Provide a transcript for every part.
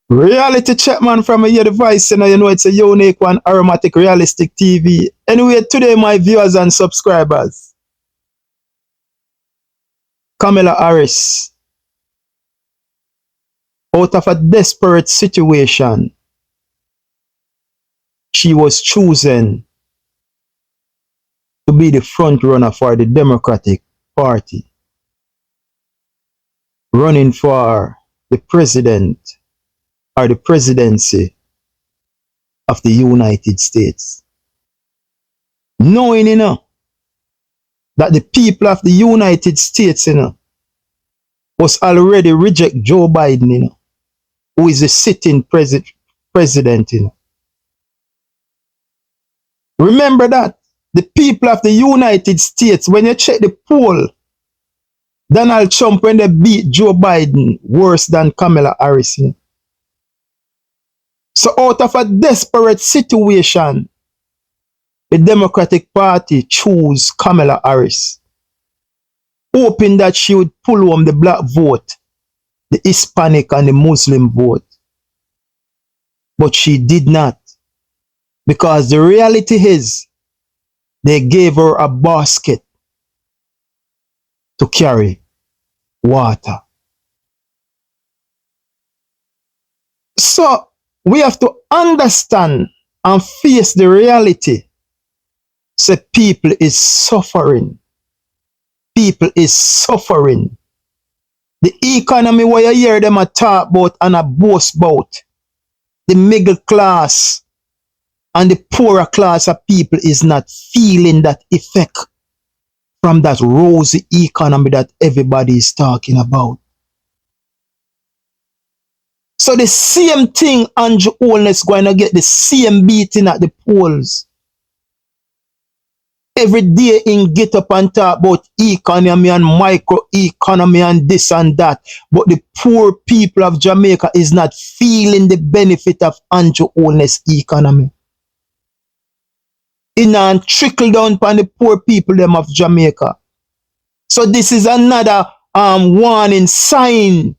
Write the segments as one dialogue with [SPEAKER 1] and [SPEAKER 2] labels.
[SPEAKER 1] Reality check, man, from a year device, you know it's a unique one, aromatic, realistic TV. Anyway, today, my viewers and subscribers, Kamala Harris, out of a desperate situation, she was chosen to be the front runner for the Democratic Party, running for the president or the presidency of the United States. Knowing, that the people of the United States, was already reject Joe Biden, who is the sitting president. Remember that. The people of the United States, when you check the poll, Donald Trump, when they beat Joe Biden, worse than Kamala Harris. So out of a desperate situation, the Democratic Party chose Kamala Harris, hoping that she would pull home the black vote, the Hispanic and the Muslim vote. But she did not. Because the reality is, they gave her a basket to carry water. So we have to understand and face the reality. So people is suffering. People is suffering. The economy where you hear them a talk about and a boast about, the middle class and the poorer class of people is not feeling that effect from that rosy economy that everybody is talking about. So the same thing Andrew Holness going to get the same beating at the polls. Every day in get up and talk about economy and microeconomy and this and that. But the poor people of Jamaica is not feeling the benefit of Andrew Holness economy. It not trickle down upon the poor people them of Jamaica. So this is another warning sign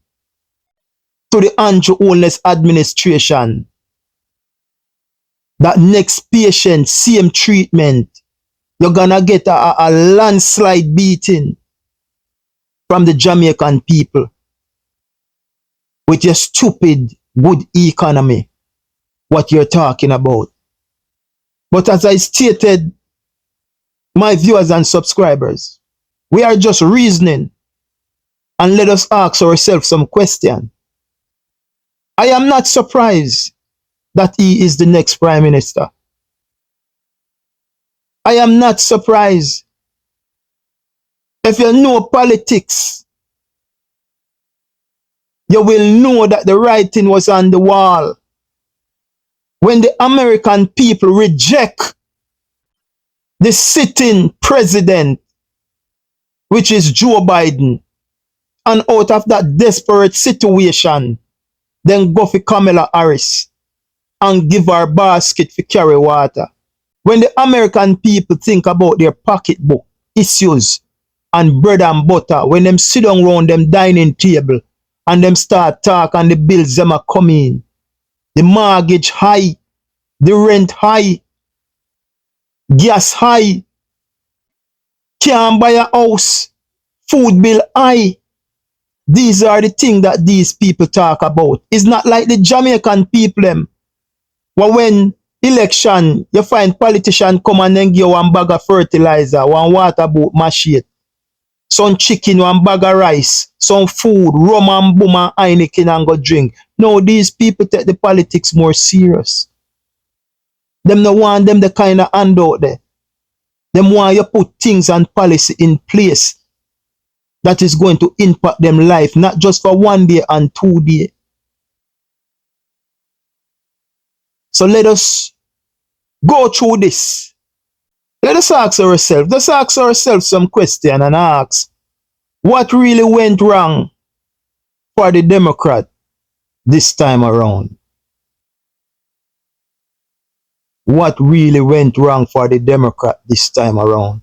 [SPEAKER 1] to the Andrew Holness administration that next patient, same treatment, you're gonna get a landslide beating from the Jamaican people with your stupid good economy, what you're talking about. But as I stated, my viewers and subscribers, we are just reasoning, and let us ask ourselves some question. I am not surprised that he is the next Prime Minister. I am not surprised. If you know politics, you will know that the writing was on the wall. When the American people reject the sitting president, which is Joe Biden, and out of that desperate situation, then go for Kamala Harris and give her basket for carry water. When the American people think about their pocketbook issues and bread and butter, when them sit down around them dining table and them start talk and the bills them are coming, the mortgage high, the rent high, gas high, can't buy a house, food bill high. These are the things that these people talk about. It's not like the Jamaican people them. Well, when election, you find politicians come and then give you one bag of fertilizer, one water boat machine, some chicken, one bag of rice, some food, rum and boom and Heineken and go drink. No, these people take the politics more serious. Them no want them the kind of handout there. Them want you put things and policy in place that is going to impact them life, not just for 1 day and 2 days. So let us go through this. Let us ask ourselves, let's ask ourselves some question and ask, what really went wrong for the Democrat this time around? What really went wrong for the Democrat this time around?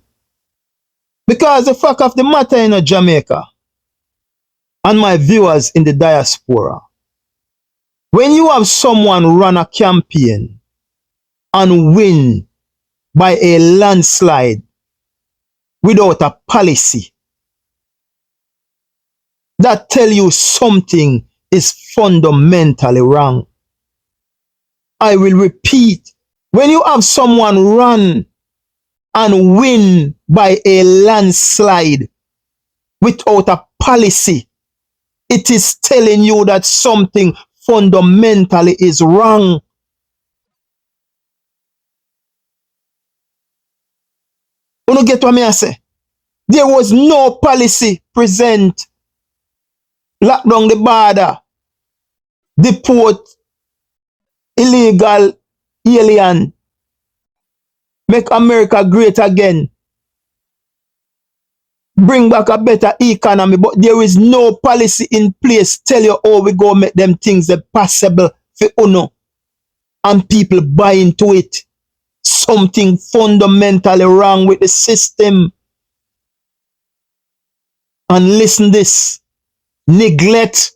[SPEAKER 1] Because the fact of the matter in Jamaica and my viewers in the diaspora, When you have someone run a campaign and win by a landslide without a policy, that tell you something is fundamentally wrong. I will repeat. When you have someone run and win by a landslide without a policy, it is telling you that something fundamentally is wrong. You don't get what I say? There was no policy present. Lock down the border, deport illegal alien, make America great again, bring back a better economy, but there is no policy in place tell you how we go make them things possible for uno, and people buy into it. Something fundamentally wrong with the system. And listen this, neglect,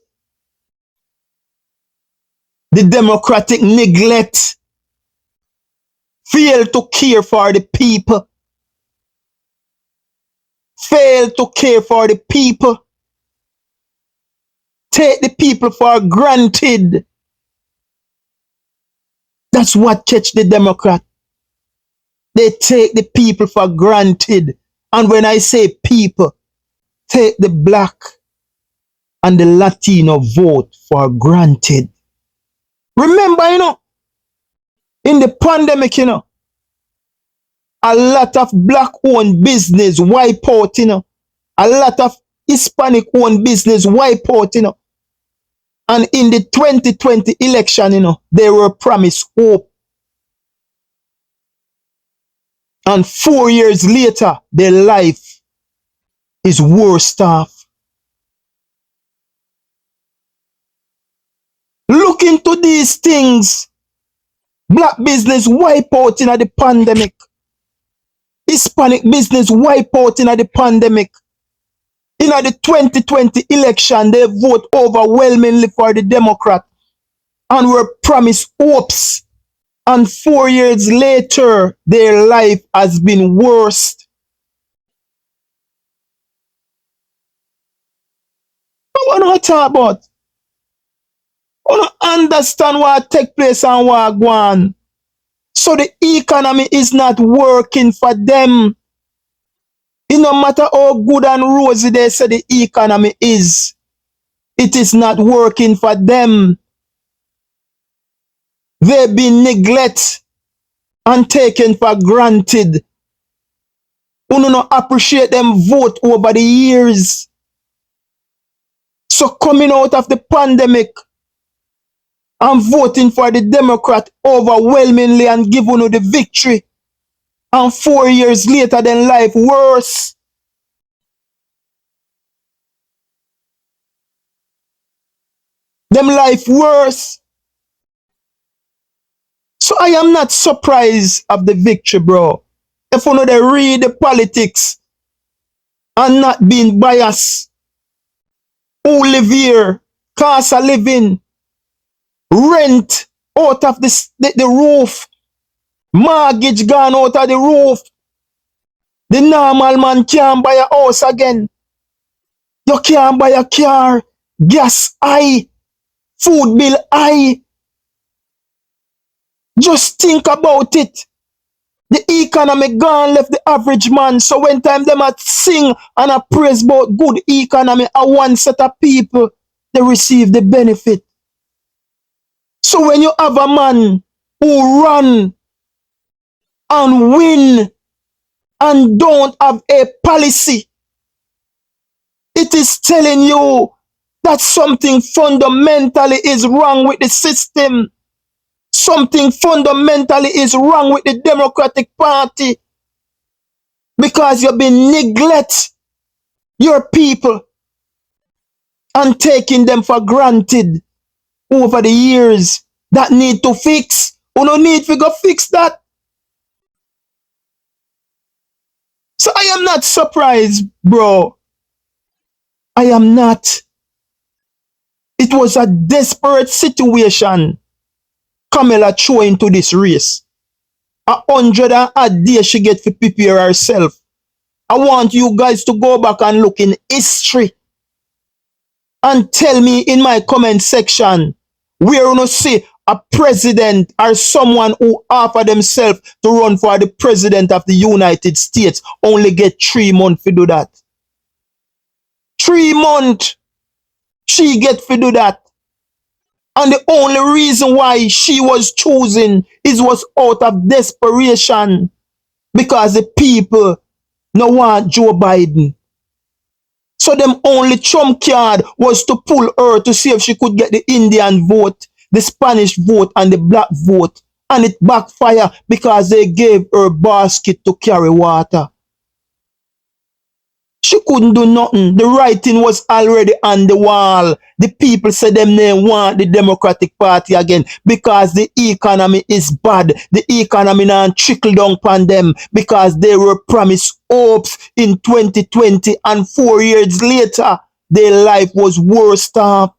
[SPEAKER 1] the democratic neglect, fail to care for the people, fail to care for the people, take the people for granted. That's what catch the Democrat. They take the people for granted. And when I say people, take the black and the Latino vote for granted. Remember, in the pandemic, a lot of black-owned business wipe out, a lot of Hispanic-owned business wipe out, And in the 2020 election, they were promised hope. And 4 years later, their life is worse off. Look into these things. Black business wipe out in the pandemic. Hispanic business wipe out in the pandemic. In the 2020 election, they vote overwhelmingly for the Democrat and were promised hopes. And 4 years later, their life has been worse. What do I talk about? I don't understand what take place and what go on. So the economy is not working for them. It no matter how good and rosy they say the economy is, it is not working for them. They've been neglected and taken for granted. You don't appreciate them vote over the years. So coming out of the pandemic and voting for the Democrat overwhelmingly and giving you the victory, and 4 years later then life worse. Them life worse. So I am not surprised of the victory, bro. If you know they read the politics and not being biased, who live here, cost of living, rent out of the roof, mortgage gone out of the roof. The normal man can't buy a house again. You can't buy a car, gas high, food bill high. Just think about it. The economy gone left the average man. So when time them at sing and a praise about good economy, a one set of people, they receive the benefit. So when you have a man who run and win and don't have a policy, it is telling you that something fundamentally is wrong with the system. Something fundamentally is wrong with the Democratic Party, because you've been neglect your people and taking them for granted over the years. That need to fix. You don't need to go fix that. So I am not surprised, bro. I am not. It was a desperate situation Kamala threw into this race. 100 and a day she get to prepare herself. I want you guys to go back and look in history and tell me in my comment section where you see a president or someone who offer themselves to run for the president of the United States only get 3 months to do that. 3 months she get to do that. And the only reason why she was chosen was out of desperation because the people no want Joe Biden. So them only trump card was to pull her to see if she could get the Indian vote, the Spanish vote, and the black vote. And it backfired because they gave her basket to carry water. She couldn't do nothing. The writing was already on the wall. The people said them they want the Democratic Party again because the economy is bad. The economy now trickle down upon them because they were promised hopes in 2020 and 4 years later, their life was worse off.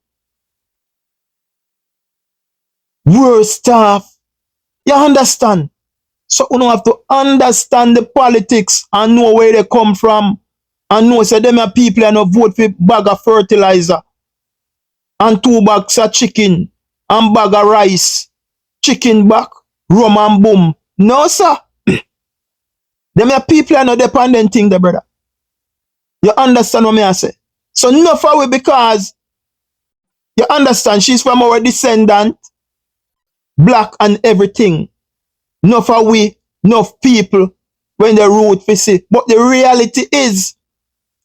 [SPEAKER 1] Worse off. You understand? So you have to understand the politics and know where they come from. And know say them are people and no vote for bag of fertilizer and 2 bags of chicken and bag of rice, chicken back, rum and boom. No, sir. Them are people and no dependent thing, the brother. You understand what I say? So enough of it because you understand she's from our descendant, black and everything. Enough of we, enough people when they root for see. But the reality is,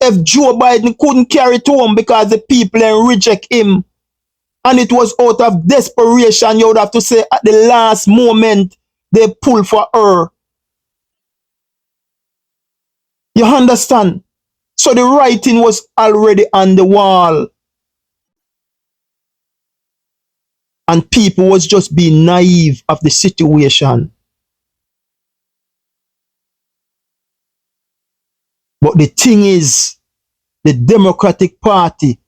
[SPEAKER 1] if Joe Biden couldn't carry it home because the people reject him, and it was out of desperation, you would have to say at the last moment they pull for her. You understand? So the writing was already on the wall. And people was just being naive of the situation. But the thing is, the Democratic Party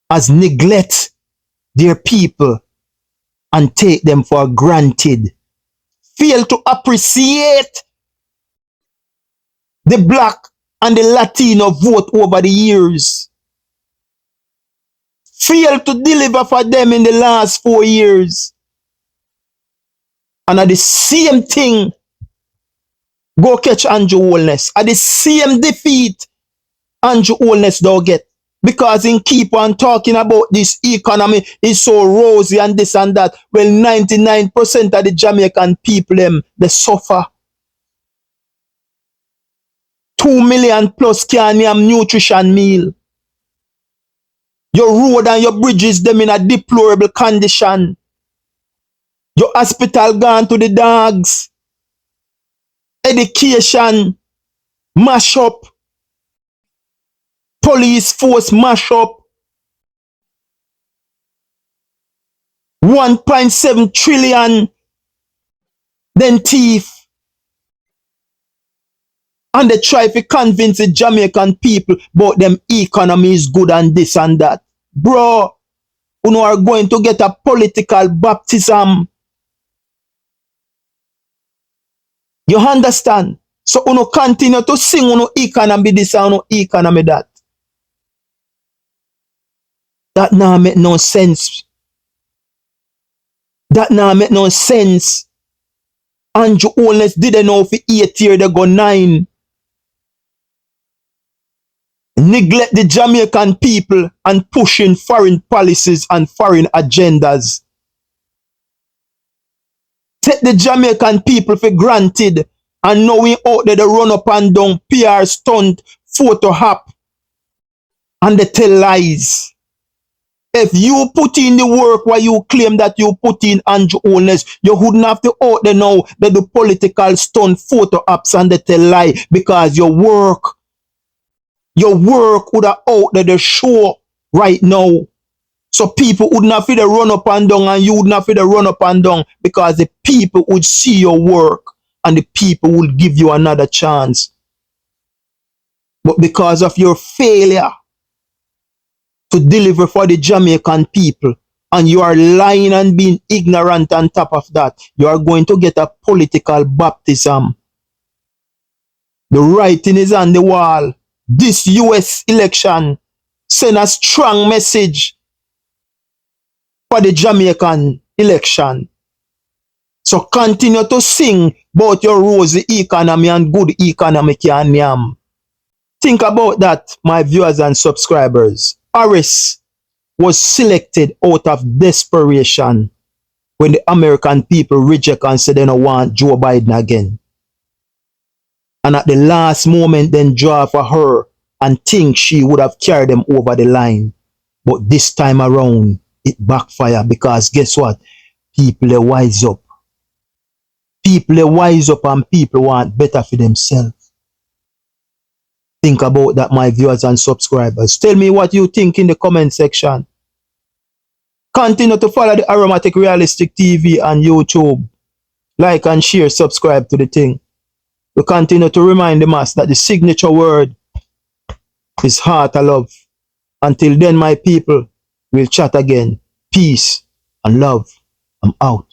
[SPEAKER 1] has neglected their people and take them for granted. Fail to appreciate the black and the Latino vote over the years. Fail to deliver for them in the last 4 years. And at the same thing, go catch Andrew Holness. At the same defeat, Andrew Holness don't get. Because in keep on talking about this economy is so rosy and this and that. Well, 99% of the Jamaican people, they suffer. 2 million plus can't have nutrition meal. Your road and your bridges, them in a deplorable condition. Your hospital gone to the dogs. Education, mash up. Police force mash up. 1.7 trillion. Then thief. And they try to convince the Jamaican people about them economy is good and this and that. Bro, you are going to get a political baptism. You understand? So you continue to sing economy this and economy that. That now make no sense. That now make no sense. Andrew Holness didn't know for 8 years they go 9. Neglect the Jamaican people and pushing foreign policies and foreign agendas. Take the Jamaican people for granted and knowing out there they run up and down PR stunt, photo hop, and they tell lies. If you put in the work where you claim that you put in Andrew Holness, you wouldn't have to out there now that the political stunt photo apps and they tell lie because your work would have out there the show right now. So people would not feel the run up and down and you would not feel the run up and down because the people would see your work and the people would give you another chance. But because of your failure to deliver for the Jamaican people, and you are lying and being ignorant on top of that, you are going to get a political baptism. The writing is on the wall. This US election send a strong message for the Jamaican election. So continue to sing about your rosy economy and good economy can yam. Think about that, my viewers and subscribers. Harris was selected out of desperation when the American people reject and say they don't want Joe Biden again. And at the last moment, then draw for her and think she would have carried them over the line. But this time around, it backfired because guess what? People are wise up. People are wise up and people want better for themselves. Think about that, my viewers and subscribers. Tell me what you think in the comment section. Continue to follow the Aromatic Realistic TV on YouTube. Like and share, subscribe to the thing. We continue to remind the mass that the signature word is heart of love. Until then, my people, we'll chat again. Peace and love. I'm out.